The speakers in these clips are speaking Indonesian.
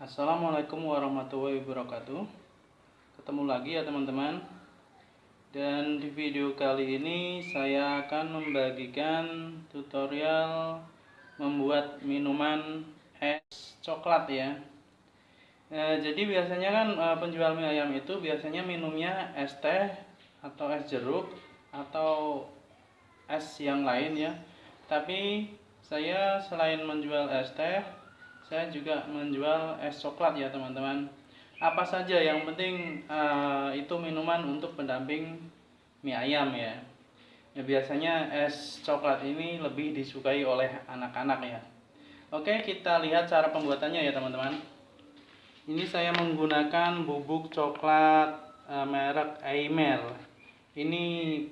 Assalamualaikum warahmatullahi wabarakatuh. Ketemu lagi ya teman-teman. Dan di video kali ini saya akan membagikan tutorial membuat minuman es coklat ya. Jadi biasanya kan penjual mie ayam itu biasanya minumnya es teh atau es jeruk atau es yang lain ya. Tapi saya selain menjual es teh, saya juga menjual es coklat ya teman-teman. Apa saja yang penting itu minuman untuk pendamping mie ayam ya. Biasanya es coklat ini lebih disukai oleh anak-anak ya. Oke, kita lihat cara pembuatannya ya teman-teman. Ini saya menggunakan bubuk coklat merek Eimer. Ini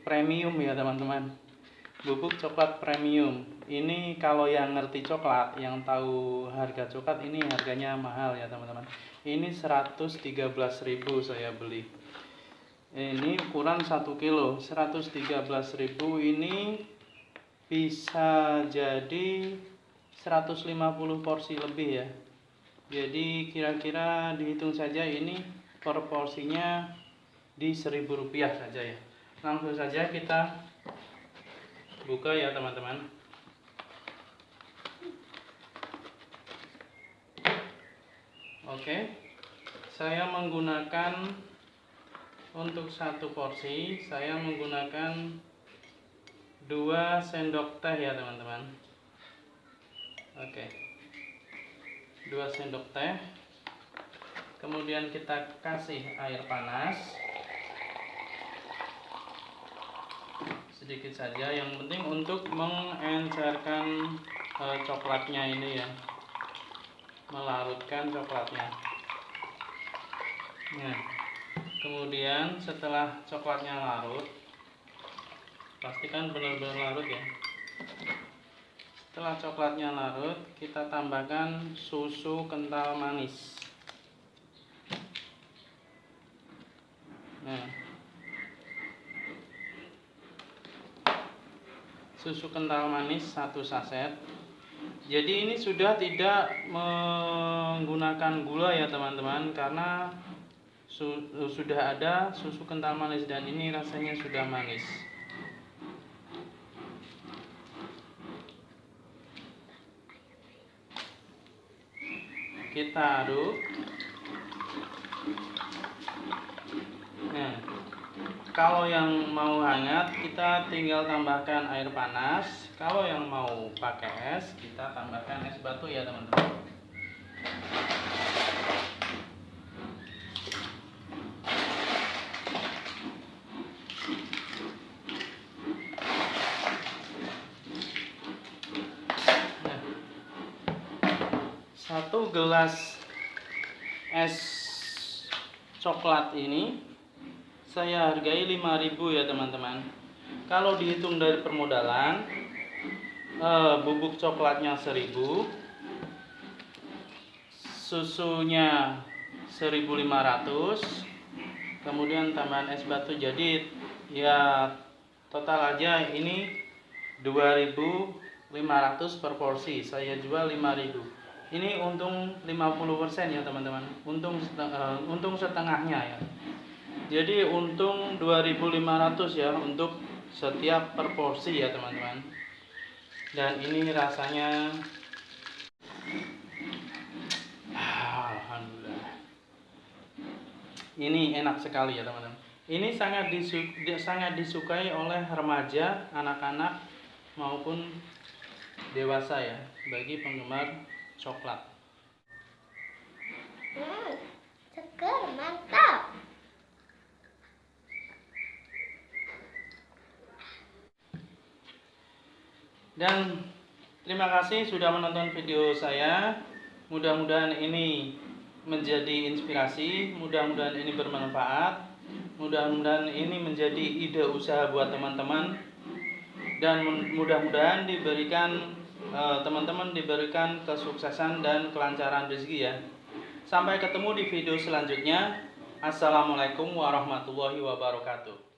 premium ya teman-teman. Bubuk coklat premium. Ini kalau yang ngerti coklat, yang tahu harga coklat, ini harganya mahal ya teman-teman. Ini 113.000 saya beli. Ini ukuran 1 kilo. 113.000 ini bisa jadi 150 porsi lebih ya. Jadi kira-kira dihitung saja ini per porsinya di Rp1.000 saja ya. Langsung saja kita buka ya teman-teman. Oke, saya menggunakan untuk satu porsi saya menggunakan 2 sendok teh ya teman-teman. Oke, 2 sendok teh. Kemudian kita kasih air panas sedikit saja, yang penting untuk mengencerkan coklatnya ini ya, melarutkan coklatnya. Nah, kemudian setelah coklatnya larut, pastikan benar-benar larut ya. Setelah coklatnya larut, kita tambahkan susu kental manis. Nah, susu kental manis 1 saset. Jadi ini sudah tidak menggunakan gula ya teman-teman, karena sudah ada susu kental manis dan ini rasanya sudah manis. Kita aduk. Nah, kalau yang mau hangat kita tinggal tambahkan air panas. Kalau yang mau pakai es, kita tambahkan es batu ya teman-teman. Nah, 1 gelas es coklat ini saya hargai 5.000 ya teman-teman. Kalau dihitung dari permodalan, bubuk coklatnya 1.000, susunya 1.500, kemudian tambahan es batu, jadi ya total aja ini 2.500 per porsi. Saya jual 5.000. Ini untung 50% ya teman-teman. Untung setengahnya ya. Jadi untung 2.500 ya untuk setiap per porsi ya teman-teman. Dan ini rasanya alhamdulillah. Ini enak sekali ya teman-teman. Ini sangat disukai oleh remaja, anak-anak maupun dewasa ya, bagi penggemar coklat. Seger, mantap. Dan terima kasih sudah menonton video saya. Mudah-mudahan ini menjadi inspirasi, mudah-mudahan ini bermanfaat, mudah-mudahan ini menjadi ide usaha buat teman-teman, dan mudah-mudahan teman-teman diberikan kesuksesan dan kelancaran rezeki ya. Sampai ketemu di video selanjutnya. Assalamualaikum warahmatullahi wabarakatuh.